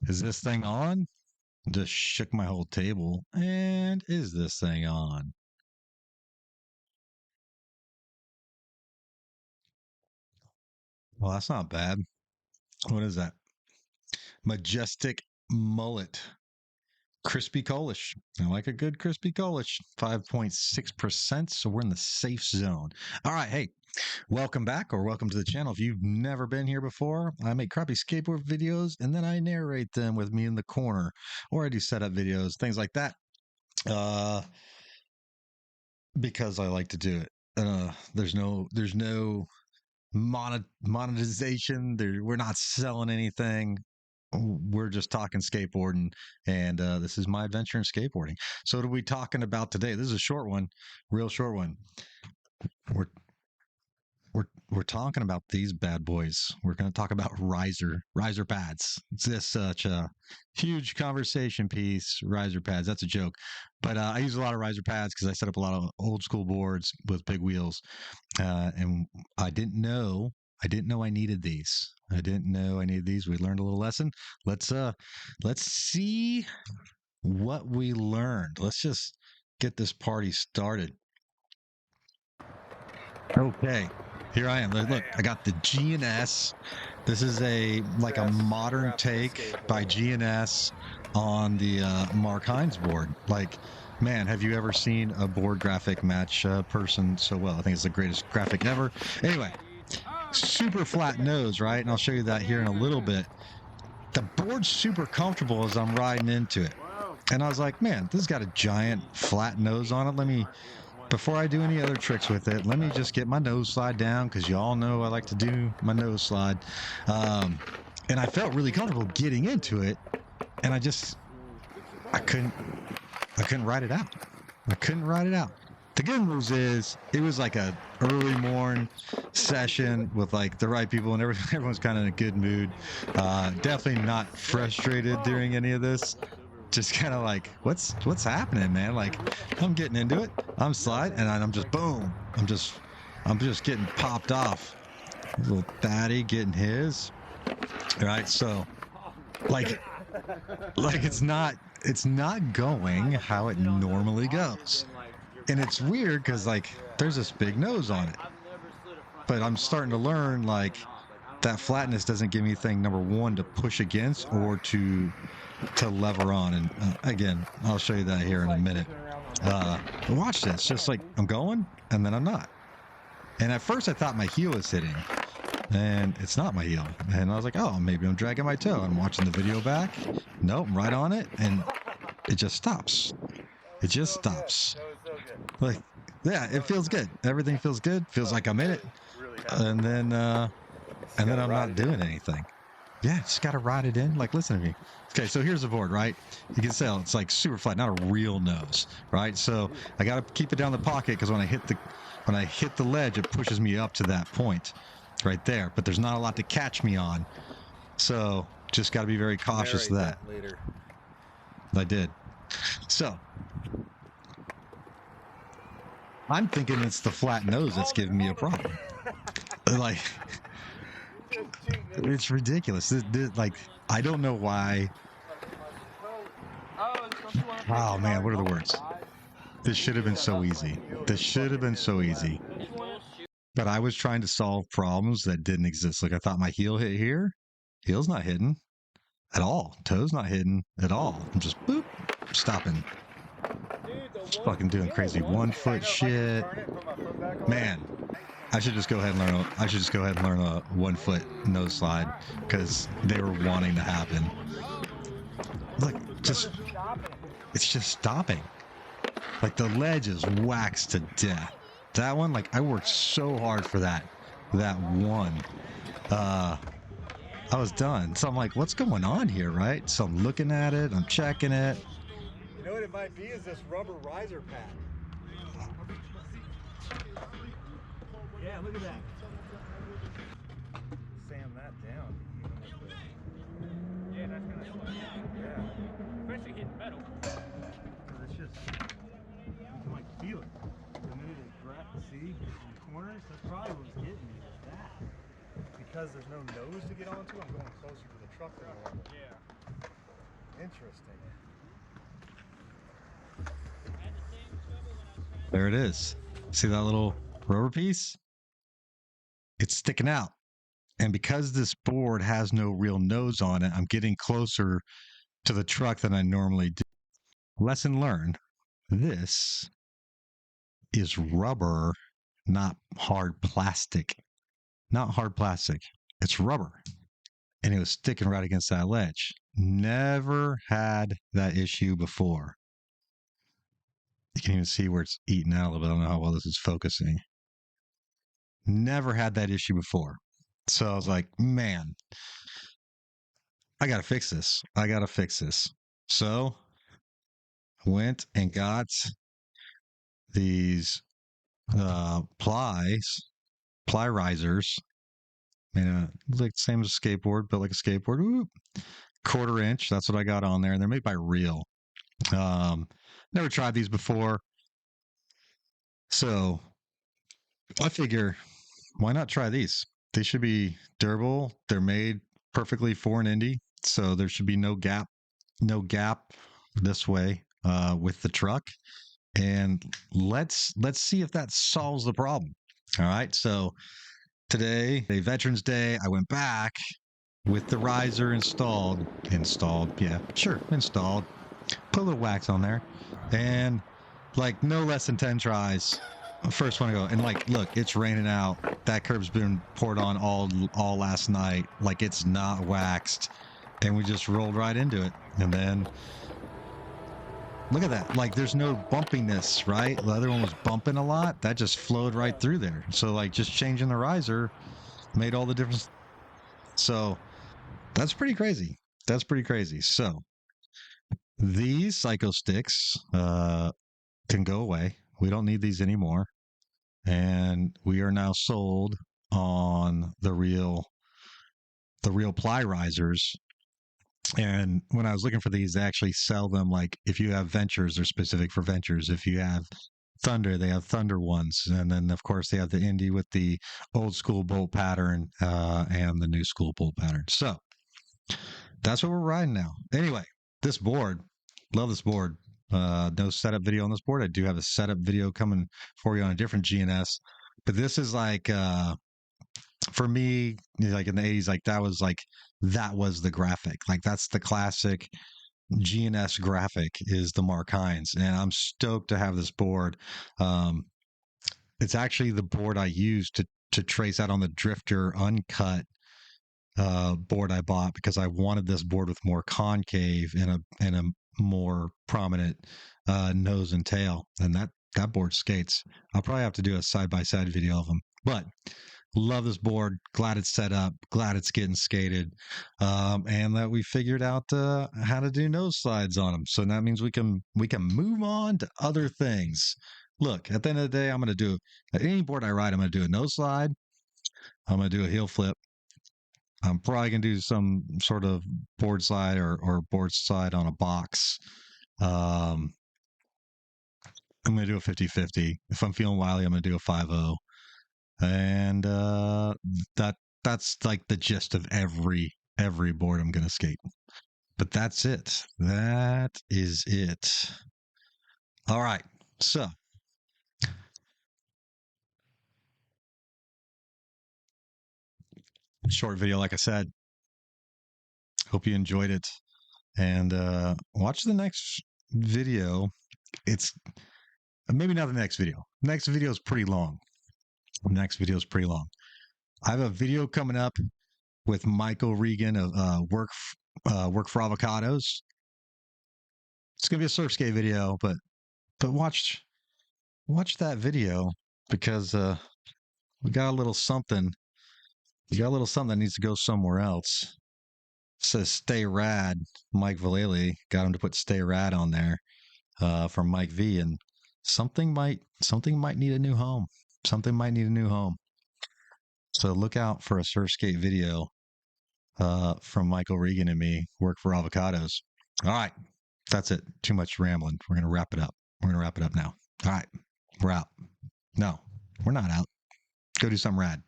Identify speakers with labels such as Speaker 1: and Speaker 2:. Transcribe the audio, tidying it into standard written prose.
Speaker 1: Is this thing on? Just shook my whole table. And is this thing on? Well, that's not bad. What is that? Majestic mullet. Crispy Kolish. I like a good crispy Kolish. 5.6%. So we're in the safe zone. All right. Hey, welcome back or welcome to the channel. If you've never been here before, I make crappy skateboard videos and then I narrate them with me in the corner, or I do setup videos, things like that. Because I like to do it. There's no monetization. We're not selling anything. We're just talking skateboarding, and this is my adventure in skateboarding. So, what are we talking about today? This is a short one, real short one. We're we're talking about these bad boys. We're going to talk about riser pads. It's this such a huge conversation piece. Riser pads. That's a joke, but I use a lot of riser pads because I set up a lot of old school boards with big wheels, and I didn't know I needed these. I didn't know I needed these. We learned a little lesson. Let's see what we learned. Let's just get this party started. Okay, here I am. Look, I got the G&S. This is a modern take by G&S on the Mark Heinz board. Like, man, have you ever seen a board graphic match a person so well? I think it's the greatest graphic ever. Anyway, super flat nose, right? And I'll show you that here in a little bit. The board's super comfortable as I'm riding into it. And I was like, man, this has got a giant flat nose on it. Before I do any other tricks with it, let me just get my nose slide down, because you all know I like to do my nose slide. And I felt really comfortable getting into it, and I couldn't ride it out. I couldn't ride it out. The good news is it was like a early morning session with like the right people, and everyone's kind of in a good mood. Definitely not frustrated during any of this. Just kind of like, what's happening, man? Like, I'm getting into it. I'm sliding, and I'm just boom. I'm just getting popped off. Little Thaddy getting his. All right, so like it's not going how it normally goes, and it's weird because like there's this big nose on it, but I'm starting to learn like that flatness doesn't give me anything, number one, to push against or to lever on. And again, I'll show you that here in a minute. Watch this. Just like I'm going, and then I'm not. And at first I thought my heel was hitting, and it's not my heel. And I was like, oh, maybe I'm dragging my toe. I'm watching the video back. Nope, I'm right on it, and it just stops. It just stops. Like, yeah, it feels good. Everything feels good. Feels like I'm in it. And then I'm not doing anything. Yeah, just got to ride it in. Like, listen to me. Okay, so here's the board, right? You can tell it's like super flat, not a real nose, right? So I got to keep it down the pocket, because when I hit the ledge, it pushes me up to that point right there. But there's not a lot to catch me on, so just got to be very cautious of that. Later. I did. So I'm thinking it's the flat nose that's giving me a problem. Like, it's ridiculous. Like, I don't know why. Oh man, what are the words? This should have been so easy. This should have been so easy. But I was trying to solve problems that didn't exist. Like, I thought my heel hit here. Heel's not hidden at all. Toe's not hidden at all. I'm just boop, stopping. Just fucking doing crazy 1 foot shit. Man, I should just go ahead and learn a 1 foot nose slide, because they were wanting to happen. Look, it's just stopping. Like, the ledge is waxed to death. That one, like, I worked so hard for that one. I was done. So I'm like, what's going on here, right? So I'm looking at it, I'm checking it.
Speaker 2: You know what it might be is this rubber riser pad. Yeah, look at that. Sand that down. Yeah, that's gonna slow down. Yeah. Especially hitting metal. Because it's just, you can like feel it. The minute it grabs, see, in the corners, that's probably what's getting me, is that. Because there's no nose to get onto, I'm going closer to the truck than normal. Yeah. Interesting.
Speaker 1: There it is. See that little rubber piece? It's sticking out. And because this board has no real nose on it, I'm getting closer to the truck than I normally do. Lesson learned. This is rubber, not hard plastic. Not hard plastic. It's rubber. And it was sticking right against that ledge. Never had that issue before. You can even see where it's eating out a little bit. I don't know how well this is focusing. Never had that issue before. So I was like, man, I got to fix this. I got to fix this. So I went and got these ply risers. Like the same as a skateboard, built like a skateboard. Woo. 1/4 inch. That's what I got on there. And they're made by Reel. Never tried these before. So I figure, why not try these? They should be durable. They're made perfectly for an Indy. So there should be no gap this way with the truck. And let's see if that solves the problem. All right. So today, Veterans Day, I went back with the riser installed. Yeah, sure. Installed. Put a little wax on there. And like no less than 10 tries. First one to go. And like, look, it's raining out. That curb's been poured on all last night. Like it's not waxed. And we just rolled right into it. And then look at that. Like there's no bumpiness, right? The other one was bumping a lot. That just flowed right through there. So like just changing the riser made all the difference. So that's pretty crazy. That's pretty crazy. So these Psycho sticks can go away. We don't need these anymore. And we are now sold on the real ply risers. And when I was looking for these, they actually sell them. Like if you have Ventures, they're specific for Ventures. If you have Thunder, they have Thunder ones. And then of course they have the Indy with the old school bolt pattern and the new school bolt pattern. So that's what we're riding now. Anyway, this board, love this board. No setup video on this board. I do have a setup video coming for you on a different G&S, but this is like for me, like in the 80s, like that was the graphic. Like that's the classic G&S graphic is the Mark Heinz, and I'm stoked to have this board. It's actually the board I used to trace out on the Drifter uncut board I bought because I wanted this board with more concave and a more prominent nose and tail, and that board skates. I'll probably have to do a side-by-side video of them, but love this board. Glad it's set up. Glad it's getting skated, and that we figured out how to do nose slides on them. So that means we can move on to other things. Look, at the end of the day, I'm going to do any board I ride. I'm going to do a nose slide. I'm going to do a heel flip. I'm probably going to do some sort of board slide or board slide on a box. I'm going to do a 50-50. If I'm feeling wily, I'm going to do a 5-0. And that's like the gist of every board I'm going to skate. But that's it. That is it. All right. So short video, like I said. Hope you enjoyed it. And watch the next video. It's maybe not the next video. Next video is pretty long. I have a video coming up with Michael Regan of Work for Avocados. It's gonna be a surf skate video, but watch that video because we got a little something. You got a little something that needs to go somewhere else. It says "Stay Rad." Mike Vallely got him to put "Stay Rad" on there from Mike V, and something might need a new home. Something might need a new home. So look out for a surf skate video from Michael Regan and me, Work for Avocados. All right. That's it. Too much rambling. We're going to wrap it up. Now. All right. We're out. No, we're not out. Go do something rad.